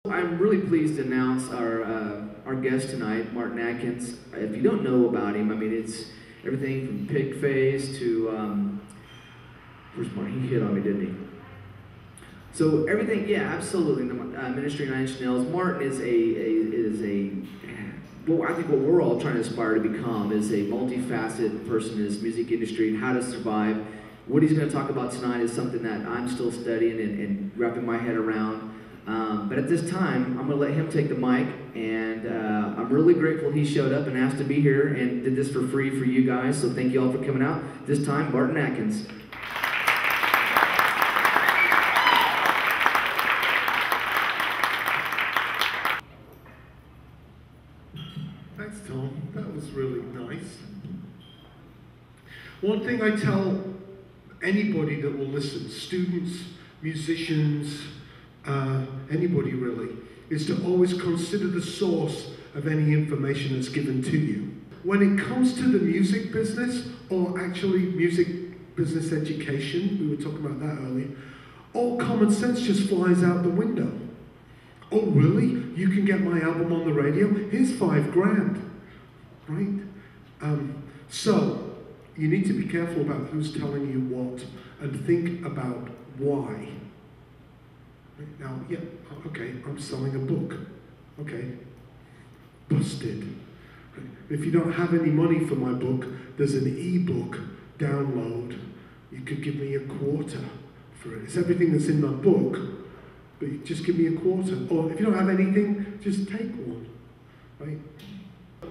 I'm really pleased to announce our guest tonight, Martin Atkins. If you don't know about him, I mean, it's everything from Pig Face to, where's Martin? He hit on me, didn't he? So everything, yeah, absolutely. The Ministry 9 Inch Nails. Martin is well, I think what we're all trying to aspire to become is a multifaceted person in this music industry and how to survive. What he's going to talk about tonight is something that I'm still studying and wrapping my head around. But at this time, I'm going to let him take the mic, and I'm really grateful he showed up and asked to be here and did this for free for you guys, so thank you all for coming out. This time, Martin Atkins. Thanks, Tom. That was really nice. One thing I tell anybody that will listen, students, musicians, anybody really, is to always consider the source of any information that's given to you. When it comes to the music business, or actually music business education, we were talking about that earlier, all common sense just flies out the window. Oh really? You can get my album on the radio? Here's $5 grand, right? So, you need to be careful about who's telling you what and think about why. Now, yeah, okay, I'm selling a book. Okay, busted. If you don't have any money for my book, there's an e-book download. You could give me $0.25 for it. It's everything that's in my book, but you just give me $0.25. Or if you don't have anything, just take one, right?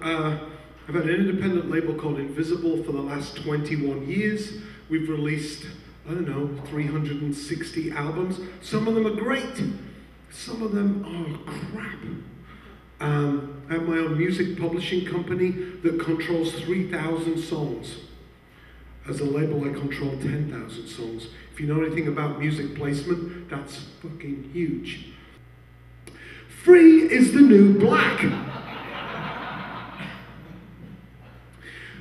I've had an independent label called Invisible for the last 21 years. We've released, I don't know, 360 albums. Some of them are great. Some of them are crap. I have my own music publishing company that controls 3,000 songs. As a label, I control 10,000 songs. If you know anything about music placement, that's fucking huge. Free is the new black.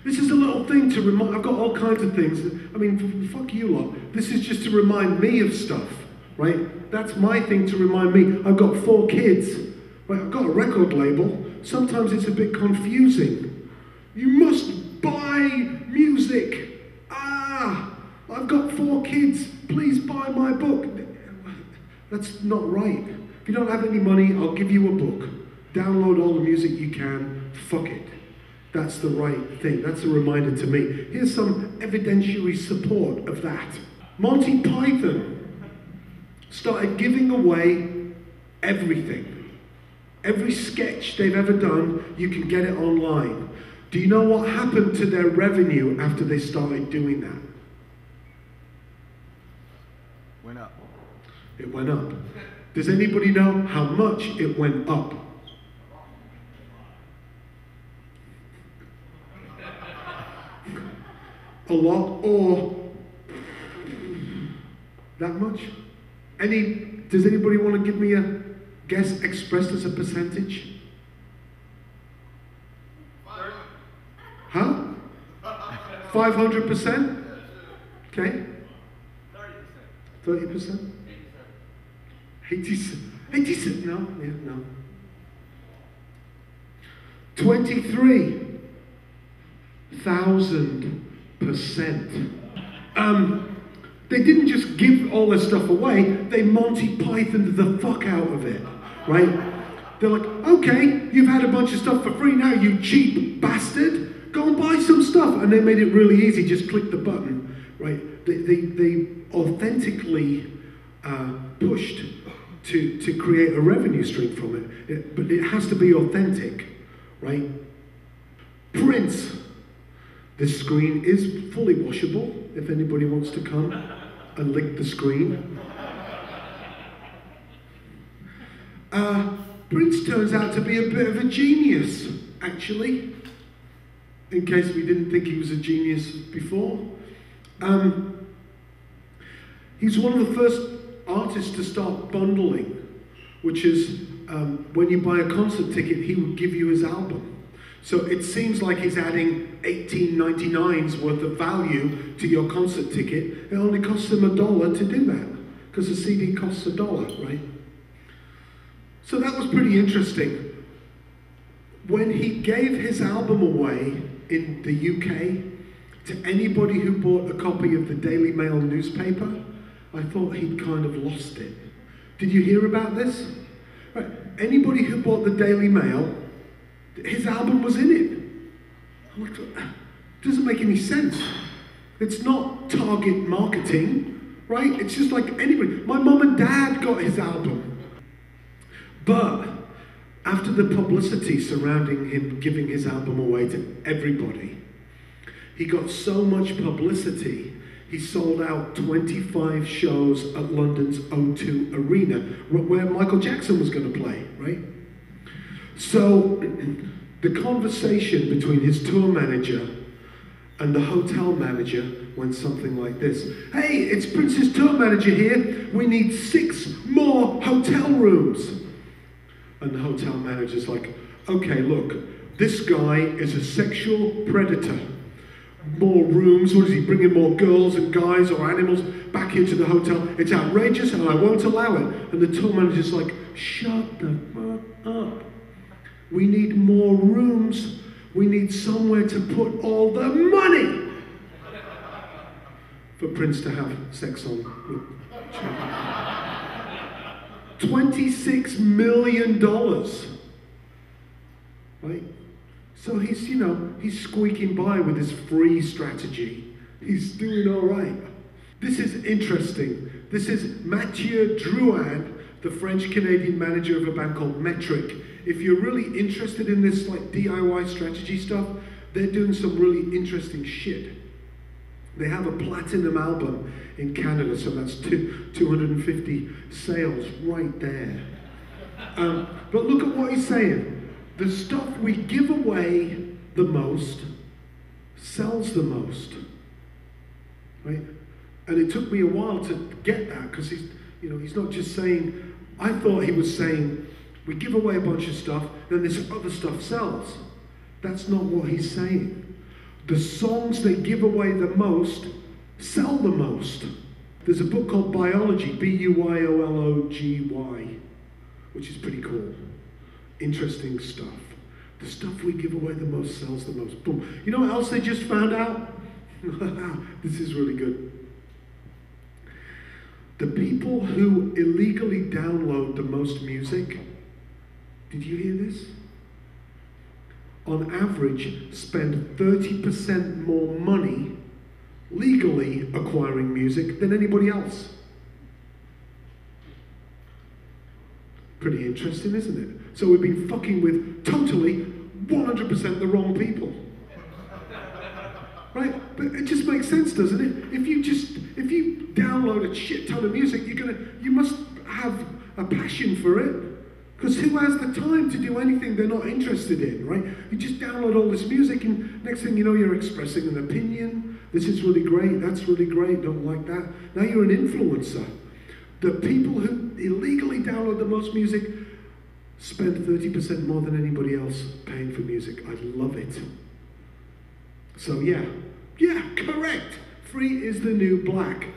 This is a little thing to remind, I've got all kinds of things. I mean, fuck you lot. This is just to remind me of stuff, right? That's my thing to remind me. I've got 4 kids, right? I've got a record label. Sometimes it's a bit confusing. You must buy music. I've got 4 kids. Please buy my book. That's not right. If you don't have any money, I'll give you a book. Download all the music you can. Fuck it. That's the right thing. That's a reminder to me. Here's some evidentiary support of that. Monty Python started giving away everything. Every sketch they've ever done, you can get it online. Do you know what happened to their revenue after they started doing that? Went up. It went up. Does anybody know how much it went up? A lot, or that much? Does anybody want to give me a guess expressed as a percentage? Huh? 500%? Okay. 30%? 87? 87? No, yeah, no. 23,000%. They didn't just give all this stuff away, they Monty Pythoned the fuck out of it, right? They're like, okay, you've had a bunch of stuff for free now, you cheap bastard, go and buy some stuff. And they made it really easy, just click the button, right? They authentically pushed to create a revenue stream from it, but it has to be authentic, right? Prince. This screen is fully washable, if anybody wants to come and lick the screen. Prince turns out to be a bit of a genius, actually, in case we didn't think he was a genius before. He's one of the first artists to start bundling, which is when you buy a concert ticket, he would give you his album. So it seems like he's adding $18.99's worth of value to your concert ticket. It only costs him $1 to do that, because a CD costs $1, right? So that was pretty interesting. When he gave his album away in the UK to anybody who bought a copy of the Daily Mail newspaper, I thought he'd kind of lost it. Did you hear about this? Right. Anybody who bought the Daily Mail, his album was in it. I'm like, it doesn't make any sense. It's not target marketing, right? It's just like anybody. My mum and dad got his album. But after the publicity surrounding him giving his album away to everybody, he got so much publicity, he sold out 25 shows at London's O2 Arena, where Michael Jackson was going to play, right? So the conversation between his tour manager and the hotel manager went something like this. Hey, it's Prince's tour manager here. We need 6 more hotel rooms. And the hotel manager's like, okay, look, this guy is a sexual predator. More rooms, what is he, bringing more girls and guys or animals back into the hotel? It's outrageous and I won't allow it. And the tour manager's like, shut the fuck up. We need more rooms. We need somewhere to put all the money for Prince to have sex on with children. $26 million, right? So he's, he's squeaking by with his free strategy. He's doing all right. This is interesting. This is Mathieu Drouin, the French-Canadian manager of a band called Metric. If you're really interested in this like DIY strategy stuff, they're doing some really interesting shit. They have a platinum album in Canada, so that's 250 sales right there. But look at what he's saying. The stuff we give away the most sells the most, right? And it took me a while to get that, because he's not just saying, I thought he was saying, we give away a bunch of stuff, then this other stuff sells. That's not what he's saying. The songs they give away the most sell the most. There's a book called Biology, B-U-Y-O-L-O-G-Y, which is pretty cool. Interesting stuff. The stuff we give away the most sells the most. Boom. You know what else they just found out? This is really good. The people who illegally download the most music, did you hear this? On average, spend 30% more money legally acquiring music than anybody else. Pretty interesting, isn't it? So we've been fucking with totally 100% the wrong people. Right? But it just makes sense, doesn't it? If you download a shit ton of music, you must have a passion for it. Because who has the time to do anything they're not interested in, right? You just download all this music and next thing you know, you're expressing an opinion. This is really great, that's really great, don't like that. Now you're an influencer. The people who illegally download the most music spend 30% more than anybody else paying for music. I love it. So yeah, correct. Free is the new black.